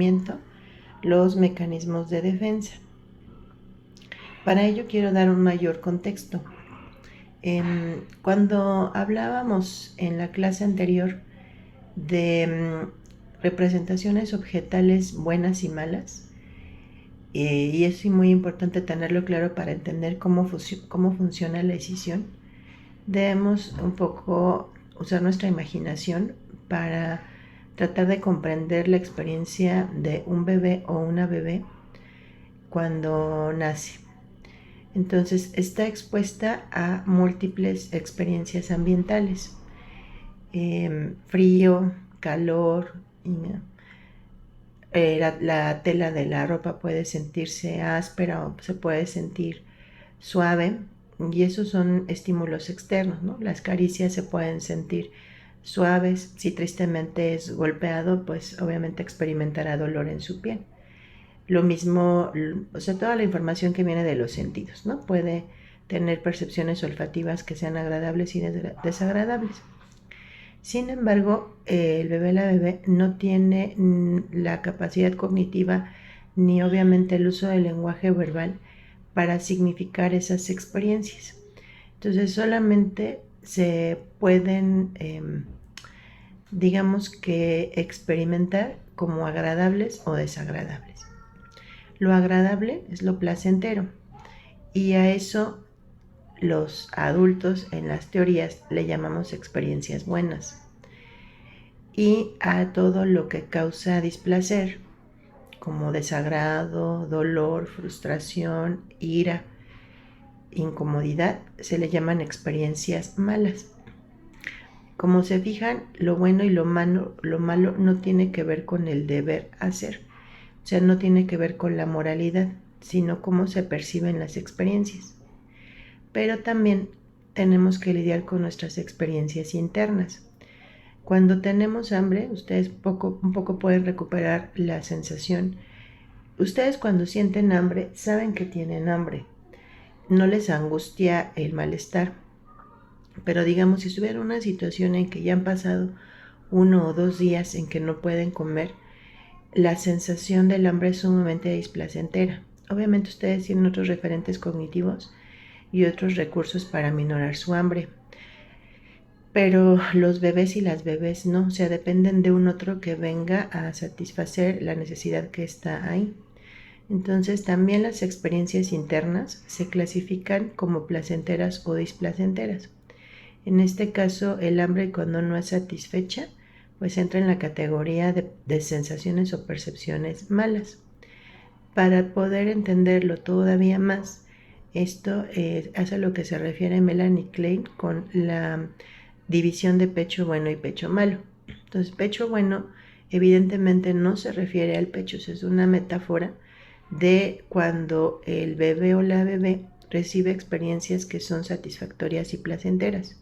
funcionamiento los mecanismos de defensa. Para ello quiero dar un mayor contexto. Cuando hablábamos en la clase anterior de representaciones objetales buenas y malas, y es muy importante tenerlo claro para entender cómo funciona la decisión, debemos un poco usar nuestra imaginación para tratar de comprender la experiencia de un bebé o una bebé cuando nace. Entonces está expuesta a múltiples experiencias ambientales, frío, calor, la tela de la ropa puede sentirse áspera o se puede sentir suave, y esos son estímulos externos, ¿no? Las caricias se pueden sentir suaves. Si tristemente es golpeado, pues obviamente experimentará dolor en su piel. Lo mismo, o sea, toda la información que viene de los sentidos, ¿no? Puede tener percepciones olfativas que sean agradables y desagradables. Sin embargo, el bebé, la bebé, no tiene la capacidad cognitiva ni obviamente el uso del lenguaje verbal para significar esas experiencias. Entonces solamente se pueden, digamos que, experimentar como agradables o desagradables. Lo agradable es lo placentero, y a eso los adultos en las teorías le llamamos experiencias buenas. Y a todo lo que causa displacer, como desagrado, dolor, frustración, ira, incomodidad, se le llaman experiencias malas. Como se fijan, lo bueno y lo malo no tiene que ver con el deber hacer, o sea, no tiene que ver con la moralidad, sino cómo se perciben las experiencias. Pero también tenemos que lidiar con nuestras experiencias internas. Cuando tenemos hambre, ustedes un poco pueden recuperar la sensación. Ustedes cuando sienten hambre, saben que tienen hambre. No les angustia el malestar. Pero digamos, si estuviera en una situación en que ya han pasado 1 o 2 días en que no pueden comer, la sensación del hambre es sumamente displacentera. Obviamente ustedes tienen otros referentes cognitivos y otros recursos para minorar su hambre, pero los bebés y las bebés no, o sea, dependen de un otro que venga a satisfacer la necesidad que está ahí. Entonces también las experiencias internas se clasifican como placenteras o displacenteras. En este caso, el hambre, cuando no es satisfecha, pues entra en la categoría de sensaciones o percepciones malas. Para poder entenderlo todavía más, esto es a lo que se refiere Melanie Klein con la división de pecho bueno y pecho malo. Entonces, pecho bueno evidentemente no se refiere al pecho, es una metáfora de cuando el bebé o la bebé recibe experiencias que son satisfactorias y placenteras.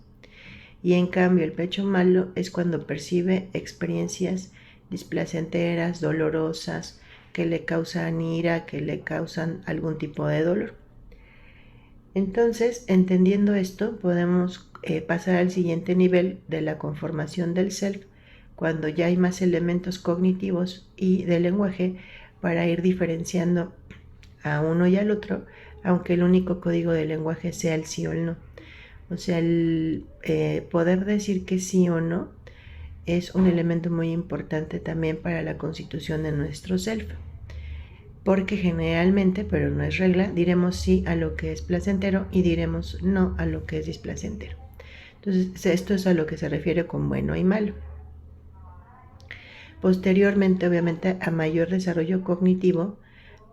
Y en cambio el pecho malo es cuando percibe experiencias displacenteras, dolorosas, que le causan ira, que le causan algún tipo de dolor. Entonces, entendiendo esto, podemos pasar al siguiente nivel de la conformación del self, cuando ya hay más elementos cognitivos y de lenguaje para ir diferenciando a uno y al otro, aunque el único código de lenguaje sea el sí o el no. O sea, el poder decir que sí o no es un elemento muy importante también para la constitución de nuestro self. Porque generalmente, pero no es regla, diremos sí a lo que es placentero y diremos no a lo que es displacentero. Entonces, esto es a lo que se refiere con bueno y malo. Posteriormente, obviamente, a mayor desarrollo cognitivo,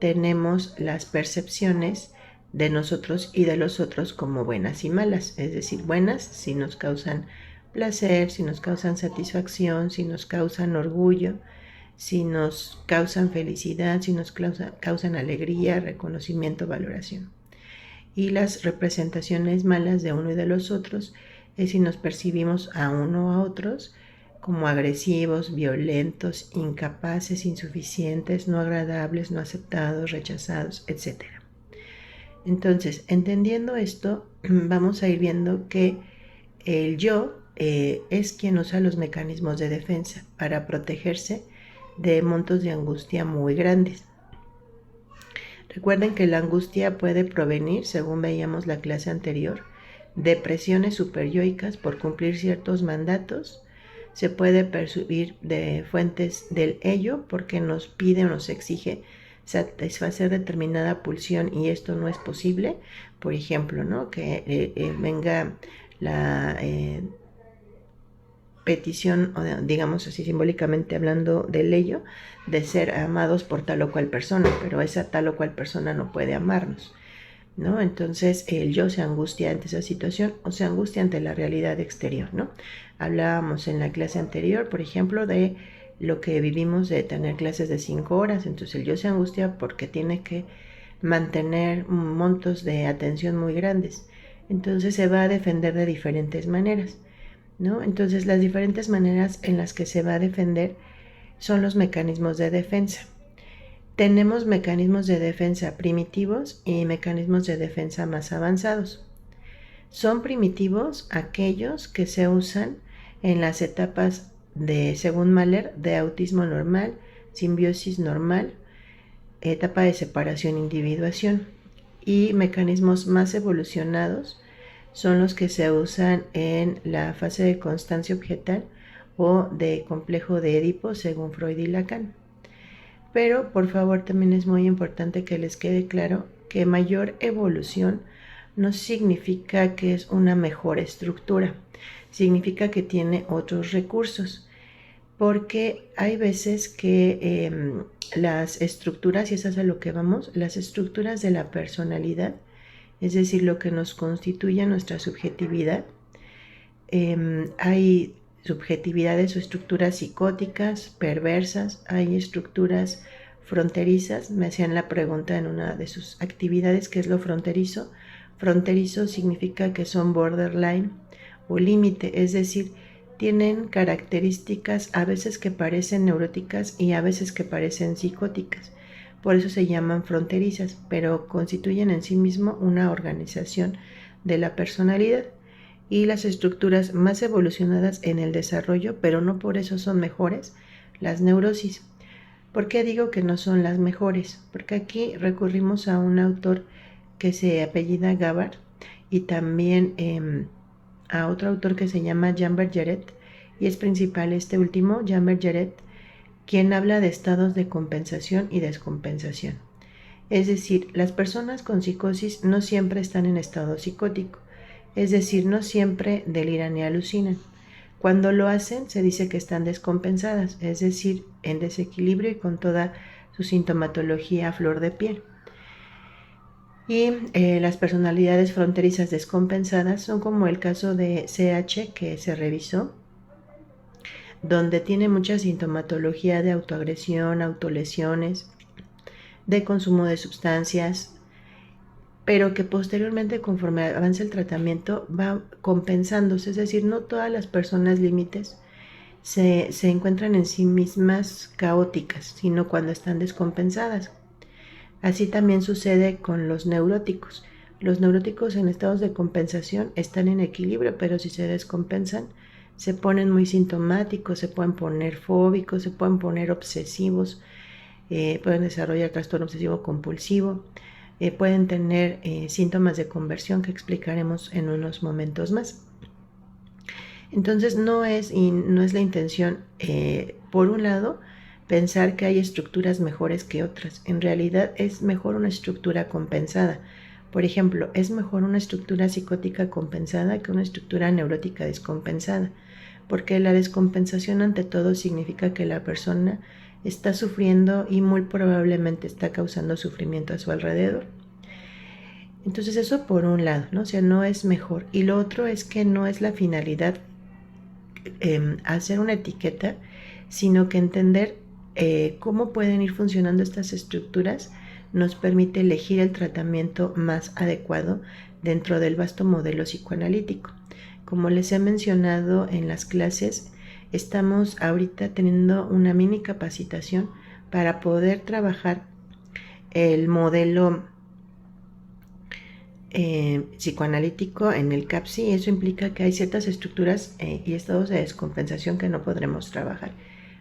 tenemos las percepciones de nosotros y de los otros como buenas y malas, es decir, buenas si nos causan placer, si nos causan satisfacción, si nos causan orgullo, si nos causan felicidad, si nos causan alegría, reconocimiento, valoración. Y las representaciones malas de uno y de los otros es si nos percibimos a uno o a otros como agresivos, violentos, incapaces, insuficientes, no agradables, no aceptados, rechazados, etc. Entonces, entendiendo esto, vamos a ir viendo que el yo es quien usa los mecanismos de defensa para protegerse de montos de angustia muy grandes. Recuerden que la angustia puede provenir, según veíamos la clase anterior, de presiones superyoicas por cumplir ciertos mandatos. Se puede percibir de fuentes del ello porque nos pide o nos exige satisfacer determinada pulsión y esto no es posible. Por ejemplo, ¿no? Que venga la petición, o digamos así simbólicamente hablando del ello, de ser amados por tal o cual persona, pero esa tal o cual persona no puede amarnos, ¿no? Entonces el yo se angustia ante esa situación o se angustia ante la realidad exterior, ¿no? Hablábamos en la clase anterior, por ejemplo, de lo que vivimos de tener clases de 5 horas, entonces el yo se angustia porque tiene que mantener montos de atención muy grandes, entonces se va a defender de diferentes maneras, ¿no? Entonces las diferentes maneras en las que se va a defender son los mecanismos de defensa. Tenemos mecanismos de defensa primitivos y mecanismos de defensa más avanzados. Son primitivos aquellos que se usan en las etapas de, según Mahler, de autismo normal, simbiosis normal, etapa de separación e individuación. Y mecanismos más evolucionados son los que se usan en la fase de constancia objetal o de complejo de Edipo, según Freud y Lacan. Pero por favor también es muy importante que les quede claro que mayor evolución no significa que es una mejor estructura, significa que tiene otros recursos, porque hay veces que las estructuras, y eso es a lo que vamos, las estructuras de la personalidad, es decir, lo que nos constituye nuestra subjetividad, hay subjetividades o estructuras psicóticas, perversas, hay estructuras fronterizas. Me hacían la pregunta en una de sus actividades, ¿qué es lo fronterizo? Fronterizo significa que son borderline o límite, es decir, tienen características a veces que parecen neuróticas y a veces que parecen psicóticas. Por eso se llaman fronterizas, pero constituyen en sí mismo una organización de la personalidad. Y las estructuras más evolucionadas en el desarrollo, pero no por eso son mejores, las neurosis. ¿Por qué digo que no son las mejores? Porque aquí recurrimos a un autor que se apellida Gabart y también a otro autor que se llama Jean Bergeret, y es principal este último, Jean Bergeret, quien habla de estados de compensación y descompensación. Es decir, las personas con psicosis no siempre están en estado psicótico, es decir, no siempre deliran ni alucinan. Cuando lo hacen, se dice que están descompensadas, es decir, en desequilibrio y con toda su sintomatología a flor de piel. Y las personalidades fronterizas descompensadas son como el caso de CH que se revisó, donde tiene mucha sintomatología de autoagresión, autolesiones, de consumo de sustancias, pero que posteriormente, conforme avanza el tratamiento, va compensándose, es decir, no todas las personas límites se encuentran en sí mismas caóticas, sino cuando están descompensadas. Así también sucede con los neuróticos. Los neuróticos en estados de compensación están en equilibrio, pero si se descompensan, se ponen muy sintomáticos, se pueden poner fóbicos, se pueden poner obsesivos, pueden desarrollar trastorno obsesivo compulsivo, pueden tener síntomas de conversión que explicaremos en unos momentos más. Entonces no es la intención, por un lado, pensar que hay estructuras mejores que otras. En realidad es mejor una estructura compensada. Por ejemplo, es mejor una estructura psicótica compensada que una estructura neurótica descompensada, porque la descompensación ante todo significa que la persona está sufriendo y muy probablemente está causando sufrimiento a su alrededor. Entonces eso por un lado, ¿no? O sea, no es mejor. Y lo otro es que no es la finalidad hacer una etiqueta, sino que entender cómo pueden ir funcionando estas estructuras nos permite elegir el tratamiento más adecuado dentro del vasto modelo psicoanalítico. Como les he mencionado en las clases, estamos ahorita teniendo una mini capacitación para poder trabajar el modelo psicoanalítico en el CAPSI. Eso implica que hay ciertas estructuras y estados de descompensación que no podremos trabajar.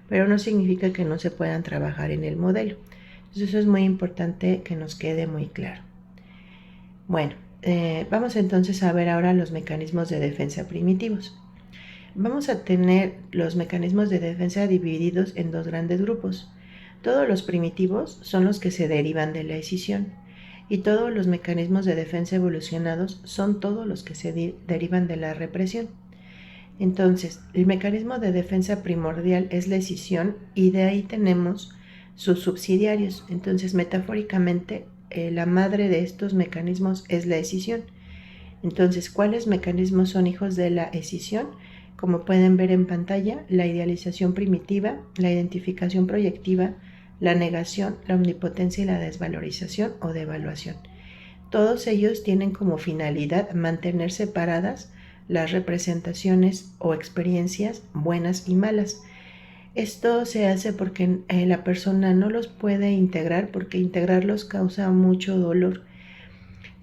pero no significa que no se puedan trabajar en el modelo. Entonces eso es muy importante que nos quede muy claro. Bueno, vamos entonces a ver ahora los mecanismos de defensa primitivos. Vamos a tener los mecanismos de defensa divididos en dos grandes grupos. Todos los primitivos son los que se derivan de la escisión y todos los mecanismos de defensa evolucionados son todos los que se derivan de la represión. Entonces, el mecanismo de defensa primordial es la escisión y de ahí tenemos sus subsidiarios. Entonces, metafóricamente, la madre de estos mecanismos es la escisión. Entonces, ¿cuáles mecanismos son hijos de la escisión? Como pueden ver en pantalla, la idealización primitiva, la identificación proyectiva, la negación, la omnipotencia y la desvalorización o devaluación. Todos ellos tienen como finalidad mantener separadas las representaciones o experiencias buenas y malas. Esto se hace porque la persona no los puede integrar, porque integrarlos causa mucho dolor.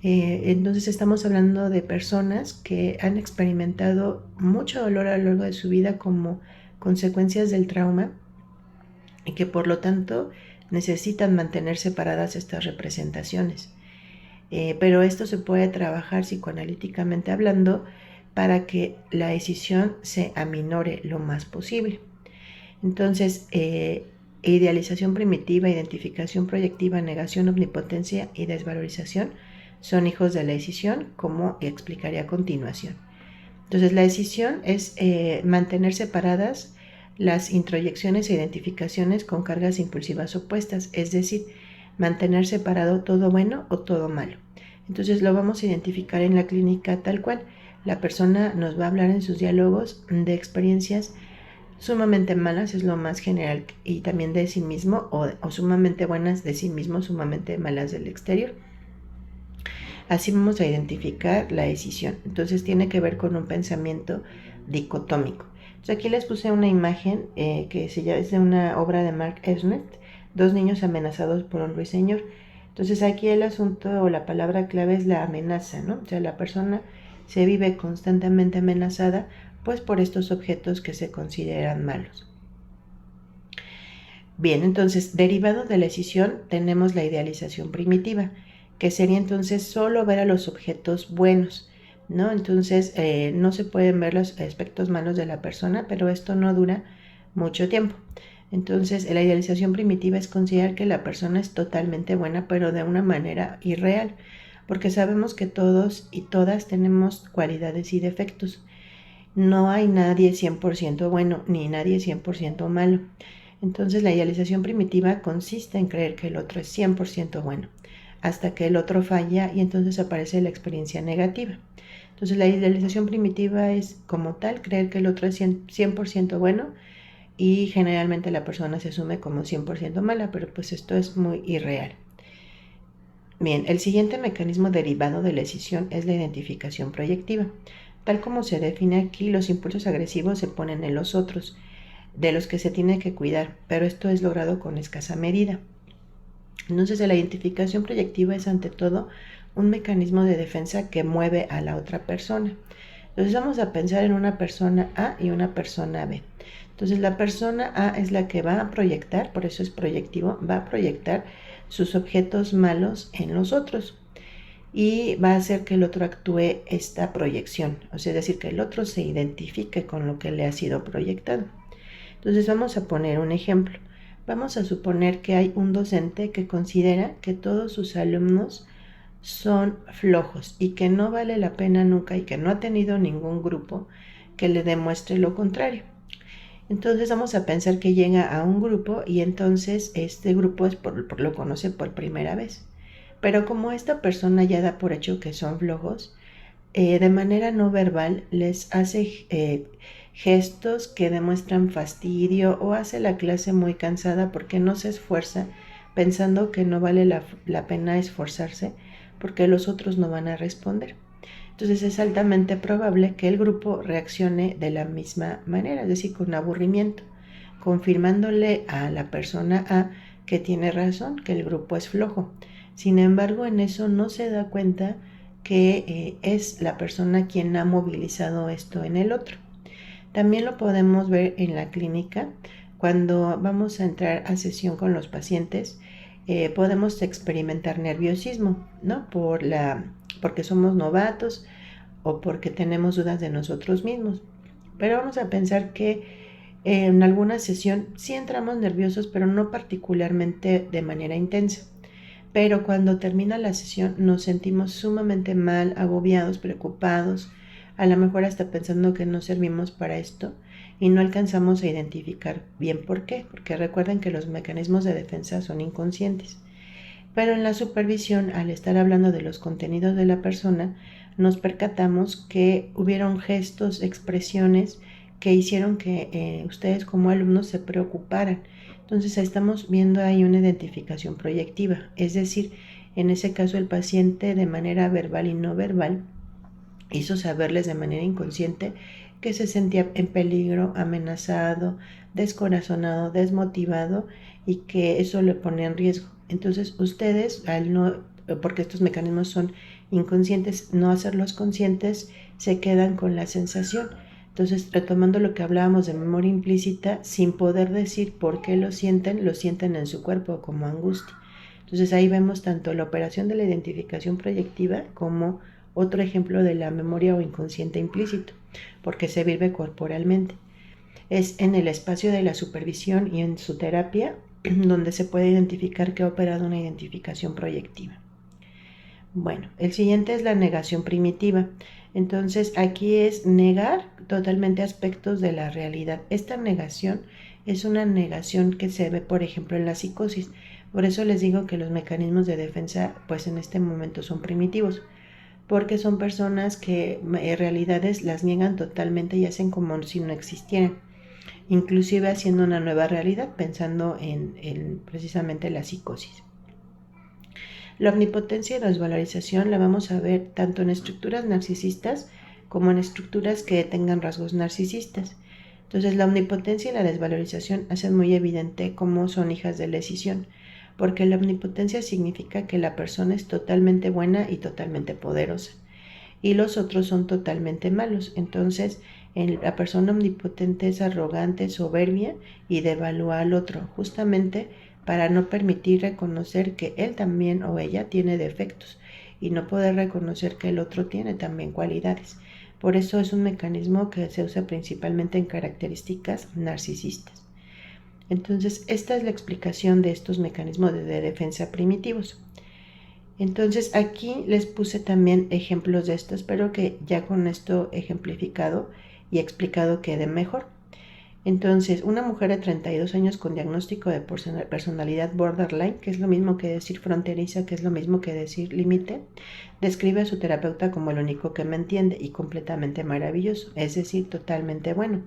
Entonces estamos hablando de personas que han experimentado mucho dolor a lo largo de su vida como consecuencias del trauma y que por lo tanto necesitan mantener separadas estas representaciones. Pero esto se puede trabajar psicoanalíticamente hablando para que la escisión se aminore lo más posible. Entonces, idealización primitiva, identificación proyectiva, negación, omnipotencia y desvalorización son hijos de la escisión, como explicaré a continuación. Entonces, la escisión es mantener separadas las introyecciones e identificaciones con cargas impulsivas opuestas, es decir, mantener separado todo bueno o todo malo. Entonces lo vamos a identificar en la clínica tal cual. La persona nos va a hablar en sus diálogos de experiencias sumamente malas, es lo más general, y también de sí mismo, o sumamente buenas de sí mismo, sumamente malas del exterior. Así vamos a identificar la escisión. Entonces tiene que ver con un pensamiento dicotómico. Entonces aquí les puse una imagen que es de una obra de Mark Ernst, Dos niños amenazados por un ruiseñor. Entonces aquí el asunto o la palabra clave es la amenaza, ¿no? O sea, la persona se vive constantemente amenazada pues por estos objetos que se consideran malos. Bien, entonces, derivado de la escisión tenemos la idealización primitiva, que sería entonces solo ver a los objetos buenos, ¿no? Entonces, no se pueden ver los aspectos malos de la persona, pero esto no dura mucho tiempo. Entonces, la idealización primitiva es considerar que la persona es totalmente buena, pero de una manera irreal, porque sabemos que todos y todas tenemos cualidades y defectos. No hay nadie 100% bueno, ni nadie 100% malo. Entonces, la idealización primitiva consiste en creer que el otro es 100% bueno, hasta que el otro falla y entonces aparece la experiencia negativa. Entonces, la idealización primitiva es, como tal, creer que el otro es 100% bueno, y generalmente la persona se asume como 100% mala, pero pues esto es muy irreal. Bien, el siguiente mecanismo derivado de la escisión es la identificación proyectiva. Tal como se define aquí, los impulsos agresivos se ponen en los otros, de los que se tiene que cuidar, pero esto es logrado con escasa medida. Entonces, la identificación proyectiva es ante todo un mecanismo de defensa que mueve a la otra persona. Entonces vamos a pensar en una persona A y una persona B. Entonces la persona A es la que va a proyectar, por eso es proyectivo, va a proyectar sus objetos malos en los otros y va a hacer que el otro actúe esta proyección, o sea, es decir, que el otro se identifique con lo que le ha sido proyectado. Entonces vamos a poner un ejemplo. Vamos a suponer que hay un docente que considera que todos sus alumnos son flojos y que no vale la pena nunca y que no ha tenido ningún grupo que le demuestre lo contrario. Entonces vamos a pensar que llega a un grupo y entonces este grupo lo conoce por primera vez. Pero como esta persona ya da por hecho que son flojos, de manera no verbal les hace gestos que demuestran fastidio o hace la clase muy cansada porque no se esfuerza, pensando que no vale la pena esforzarse porque los otros no van a responder. Entonces es altamente probable que el grupo reaccione de la misma manera, es decir, con aburrimiento, confirmándole a la persona A que tiene razón, que el grupo es flojo. Sin embargo, en eso no se da cuenta que es la persona quien ha movilizado esto en el otro. También lo podemos ver en la clínica cuando vamos a entrar a sesión con los pacientes, podemos experimentar nerviosismo, ¿no? Porque somos novatos o porque tenemos dudas de nosotros mismos. Pero vamos a pensar que en alguna sesión sí entramos nerviosos, pero no particularmente de manera intensa. Pero cuando termina la sesión nos sentimos sumamente mal, agobiados, preocupados, a lo mejor hasta pensando que no servimos para esto y no alcanzamos a identificar bien por qué, porque recuerden que los mecanismos de defensa son inconscientes. Pero en la supervisión, al estar hablando de los contenidos de la persona, nos percatamos que hubieron gestos, expresiones que hicieron que ustedes como alumnos se preocuparan. Entonces estamos viendo ahí una identificación proyectiva, es decir, en ese caso el paciente de manera verbal y no verbal hizo saberles de manera inconsciente que se sentía en peligro, amenazado, descorazonado, desmotivado y que eso le pone en riesgo. Entonces ustedes, porque estos mecanismos son inconscientes, no hacerlos conscientes, se quedan con la sensación. Entonces, retomando lo que hablábamos de memoria implícita, sin poder decir por qué lo sienten en su cuerpo como angustia. Entonces ahí vemos tanto la operación de la identificación proyectiva como otro ejemplo de la memoria o inconsciente implícito, porque se vive corporalmente. Es en el espacio de la supervisión y en su terapia donde se puede identificar que ha operado una identificación proyectiva. Bueno, el siguiente es la negación primitiva. Entonces aquí es negar totalmente aspectos de la realidad. Esta negación es una negación que se ve, por ejemplo, en la psicosis. Por eso les digo que los mecanismos de defensa, pues en este momento son primitivos, porque son personas que realidades las niegan totalmente y hacen como si no existieran, inclusive haciendo una nueva realidad, pensando en precisamente la psicosis. La omnipotencia y desvalorización la vamos a ver tanto en estructuras narcisistas como en estructuras que tengan rasgos narcisistas. Entonces la omnipotencia y la desvalorización hacen muy evidente cómo son hijas de la escisión, porque la omnipotencia significa que la persona es totalmente buena y totalmente poderosa, y los otros son totalmente malos. Entonces la persona omnipotente es arrogante, soberbia y devalúa al otro, justamente para no permitir reconocer que él también o ella tiene defectos y no poder reconocer que el otro tiene también cualidades. Por eso es un mecanismo que se usa principalmente en características narcisistas. Entonces, esta es la explicación de estos mecanismos de defensa primitivos. Entonces, aquí les puse también ejemplos de esto. Espero que ya con esto ejemplificado y explicado quede mejor. Entonces, una mujer de 32 años con diagnóstico de personalidad borderline, que es lo mismo que decir fronteriza, que es lo mismo que decir límite, describe a su terapeuta como el único que me entiende y completamente maravilloso, es decir, totalmente bueno.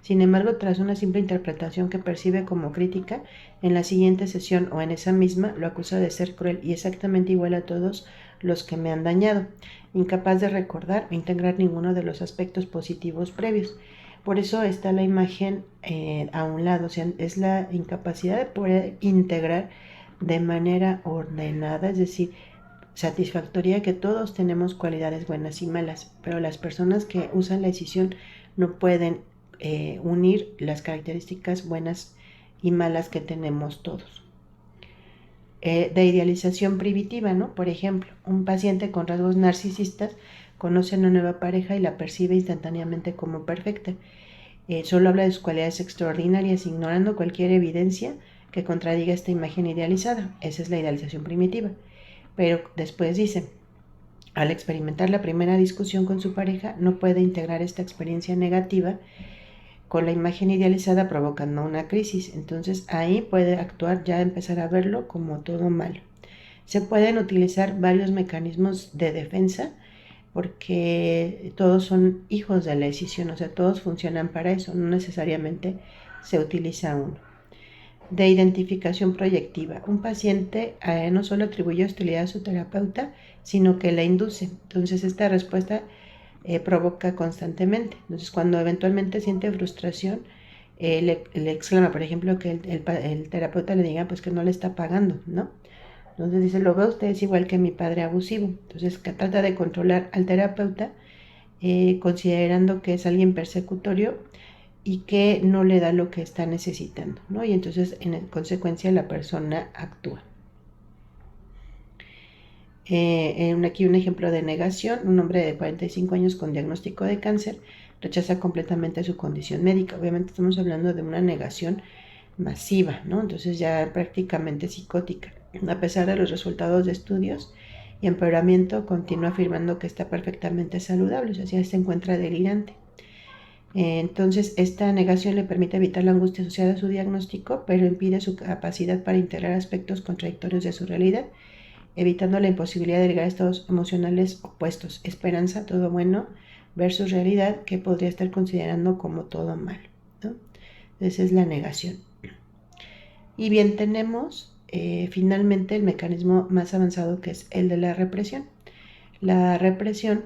Sin embargo, tras una simple interpretación que percibe como crítica, en la siguiente sesión o en esa misma lo acusa de ser cruel y exactamente igual a todos los que me han dañado, incapaz de recordar o integrar ninguno de los aspectos positivos previos. Por eso está la imagen a un lado, o sea, es la incapacidad de poder integrar de manera ordenada, es decir, satisfactoria, que todos tenemos cualidades buenas y malas, pero las personas que usan la decisión no pueden unir las características buenas y malas que tenemos todos. De idealización primitiva, ¿no? Por ejemplo, un paciente con rasgos narcisistas conoce a una nueva pareja y la percibe instantáneamente como perfecta. Solo habla de sus cualidades extraordinarias, ignorando cualquier evidencia que contradiga esta imagen idealizada. Esa es la idealización primitiva. Pero después dice, al experimentar la primera discusión con su pareja, no puede integrar esta experiencia negativa con la imagen idealizada, provocando una crisis. Entonces ahí puede actuar, ya empezar a verlo como todo malo. Se pueden utilizar varios mecanismos de defensa porque todos son hijos de la decisión, o sea, todos funcionan para eso, no necesariamente se utiliza uno. De identificación proyectiva. Un paciente no solo atribuye hostilidad a su terapeuta, sino que la induce. Entonces esta respuesta provoca constantemente. Entonces cuando eventualmente siente frustración, le exclama, por ejemplo, que el terapeuta le diga pues que no le está pagando, ¿no? Entonces dice, lo ve usted es igual que mi padre abusivo. Entonces que trata de controlar al terapeuta considerando que es alguien persecutorio y que no le da lo que está necesitando, ¿no? Y entonces, en consecuencia, la persona actúa. Aquí un ejemplo de negación: un hombre de 45 años con diagnóstico de cáncer rechaza completamente su condición médica. Obviamente estamos hablando de una negación masiva, ¿no? Entonces ya prácticamente psicótica. A pesar de los resultados de estudios y empeoramiento, continúa afirmando que está perfectamente saludable, o sea, ya se encuentra delirante. Entonces, esta negación le permite evitar la angustia asociada a su diagnóstico, pero impide su capacidad para integrar aspectos contradictorios de su realidad, evitando la imposibilidad de ligar estados emocionales opuestos: esperanza, todo bueno, versus realidad, que podría estar considerando como todo malo, ¿no? Esa es la negación. Y bien, tenemos finalmente el mecanismo más avanzado, que es el de la represión. La represión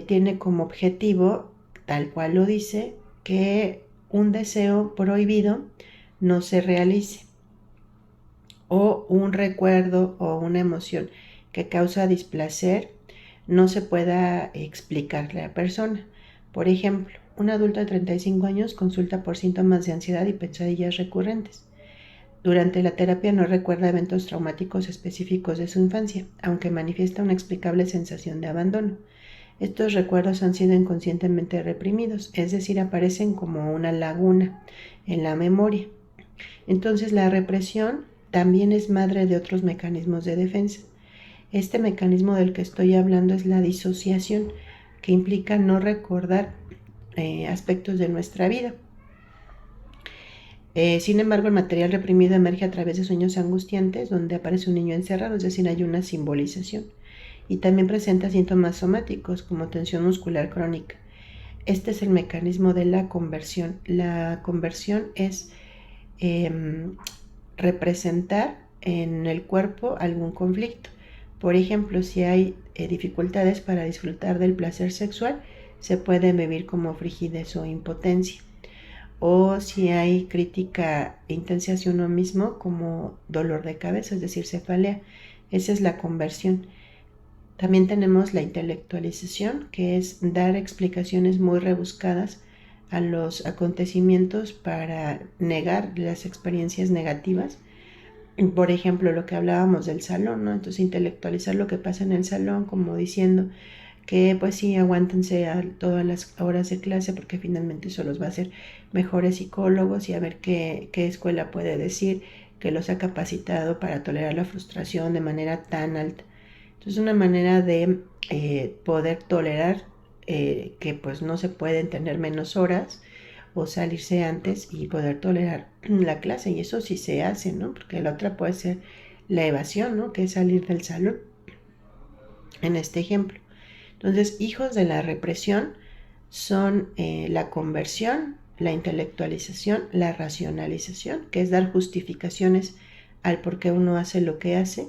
tiene como objetivo, tal cual lo dice, que un deseo prohibido no se realice, o un recuerdo o una emoción que causa displacer no se pueda explicarle a la persona. Por ejemplo, un adulto de 35 años consulta por síntomas de ansiedad y pesadillas recurrentes. Durante la terapia no recuerda eventos traumáticos específicos de su infancia, aunque manifiesta una inexplicable sensación de abandono. Estos recuerdos han sido inconscientemente reprimidos, es decir, aparecen como una laguna en la memoria. Entonces, la represión también es madre de otros mecanismos de defensa. Este mecanismo del que estoy hablando es la disociación, que implica no recordar aspectos de nuestra vida. Sin embargo, el material reprimido emerge a través de sueños angustiantes, donde aparece un niño encerrado, es decir, hay una simbolización. Y también presenta síntomas somáticos como tensión muscular crónica. Este es el mecanismo de la conversión. La conversión es representar en el cuerpo algún conflicto. Por ejemplo, si hay dificultades para disfrutar del placer sexual, se puede vivir como frigidez o impotencia. O si hay crítica intensa hacia uno mismo, como dolor de cabeza, es decir, cefalea. Esa es la conversión. También tenemos la intelectualización, que es dar explicaciones muy rebuscadas a los acontecimientos para negar las experiencias negativas. Por ejemplo, lo que hablábamos del salón, ¿no? Entonces, intelectualizar lo que pasa en el salón, como diciendo que pues sí, aguántense a todas las horas de clase, porque finalmente eso los va a hacer mejores psicólogos, y a ver qué escuela puede decir que los ha capacitado para tolerar la frustración de manera tan alta. Entonces, una manera de poder tolerar que pues no se pueden tener menos horas o salirse antes, y poder tolerar la clase, y eso sí se hace, ¿no? Porque la otra puede ser la evasión, ¿no? Que es salir del salón, en este ejemplo. Entonces, hijos de la represión son la conversión, la intelectualización, la racionalización, que es dar justificaciones al por qué uno hace lo que hace,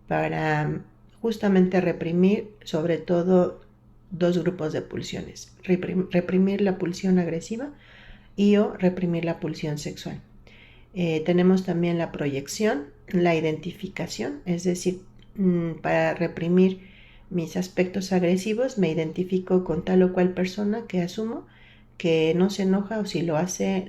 para justamente reprimir sobre todo dos grupos de pulsiones: reprimir la pulsión agresiva y o reprimir la pulsión sexual. Tenemos también la proyección, la identificación, es decir, para reprimir mis aspectos agresivos me identifico con tal o cual persona que asumo que no se enoja, o si lo hace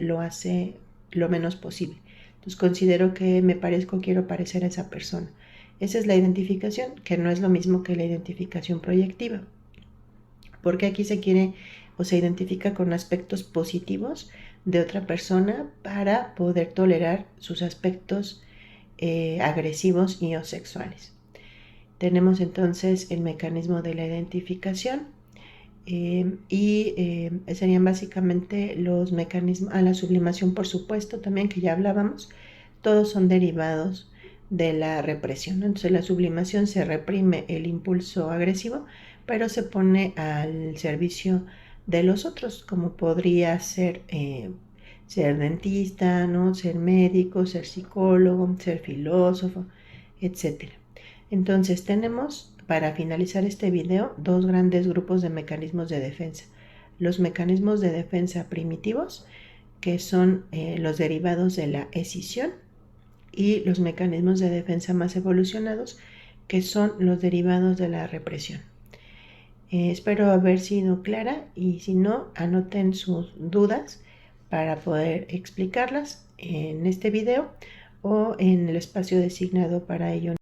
lo menos posible. Entonces considero que me parezco, quiero parecer a esa persona. Esa es la identificación, que no es lo mismo que la identificación proyectiva, porque aquí se quiere o se identifica con aspectos positivos de otra persona para poder tolerar sus aspectos agresivos y o sexuales. Tenemos entonces el mecanismo de la identificación serían básicamente los mecanismos, la sublimación, por supuesto, también, que ya hablábamos. Todos son derivados de la represión. Entonces, la sublimación: se reprime el impulso agresivo, pero se pone al servicio de los otros, como podría ser ser dentista, ¿no? Ser médico, ser psicólogo, ser filósofo, etc. Entonces, tenemos, para finalizar este video, dos grandes grupos de mecanismos de defensa: los mecanismos de defensa primitivos, que son los derivados de la escisión, y los mecanismos de defensa más evolucionados, que son los derivados de la represión. Espero haber sido clara, y si no, anoten sus dudas para poder explicarlas en este video o en el espacio designado para ello.